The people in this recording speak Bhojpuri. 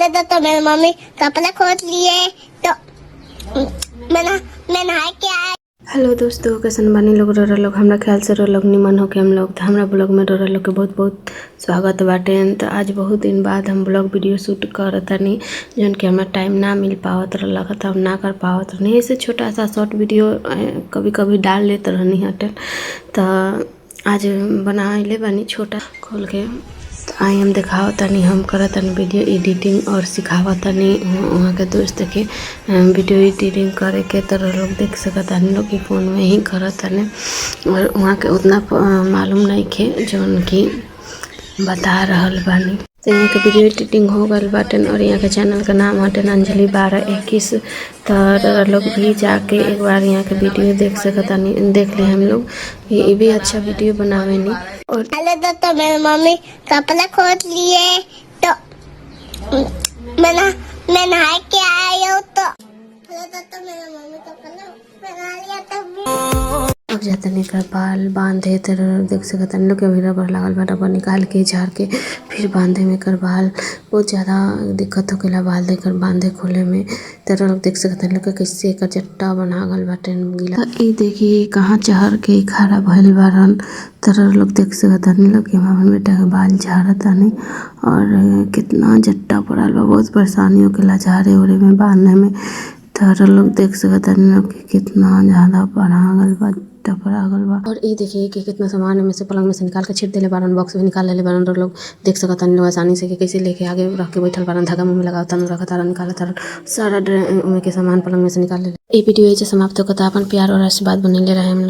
लेता तो मेरी मम्मी कपड़े खोल लिए तो मैं नहा के आया। हेलो दोस्तों, कैसन बानी लोग? रोरा लोग हमरा ख्याल से रोरा लोग निमन होके हम लोग हमरा ब्लॉग में रोरा लोग के बहुत बहुत स्वागत बाटे। तो आज बहुत दिन बाद हम ब्लॉग वीडियो शूट करतनी जौन कि हमरा टाइम ना मिल पावत रहलक त हम ना कर पावत रहनी। ऐसे छोटा सा शॉर्ट वीडियो कभी कभी डाल लेते रहनी हटे। तो आज बनाइले बानी छोटा खोल के। तो आई हम दिखाओ तनी हम करतनी वीडियो एडिटिंग और सिखावा तनी वहाँ के दोस्त के वीडियो एडिटिंग करे के। तो लोग देख सकतानी लोग की फ़ोन में ही करतनी और वहाँ के उतना मालूम नहीं खे जौन की बता रहल बानी। तो यहाँ के वीडियो एडिटिंग हो गल बाटन और यहाँ के चैनल का नाम हटन अंजलि 1221। तो लोग भी जाके एक बार यहाँ के वीडियो देख सकतानी, देख ले हम लोग ये भी अच्छा वीडियो बनावेनी। और तो मेरी मम्मी कपड़े खोल लिए तो मैं नहा के आया हूँ। तो मेरी मम्मी कपड़े पहना लिया तो अब जातनी का बाल बांधे। तो देख सकतानी लोग के भी रबर लागल बा, रबर निकाल के झाड़ के फिर बांधे में कर बाल बहुत ज़्यादा दिक्कत होकेला बाल देकर बांधे खोले में। तो लोग देख सकतानी लोग के कैसे का चट्टा बना गल बाटे गीला। ई देखिए कहाँ चढ़ के खड़ा भइल बारन। तो लोग देख सकतानी लोग के मामन बेटा के बाल झाड़तानी और कितना जट्टा पड़ल बा, बहुत परेशानी होकेला झाड़े उड़े में बांधने में। तो लोग देख सकतानी लोग के कितना ज़्यादा पड़ा गल बा, टपरा गल बा। और ये देखिए कि कितना सामान में से पलंग में से निकाल के छिट देले बारन, बॉक्स में निकाल लेले बारन। लोग देख सकतानी लोग आसानी से कि कैसे लेके आगे रख के बैठल बारन, धागा मुंह में लगावतन रखतारन निकालतारन सारा में के सामान पलंग में से निकाल ले। ये वीडियो समाप्त होकर अपन प्यार और आशीर्वाद बनले रहे हम।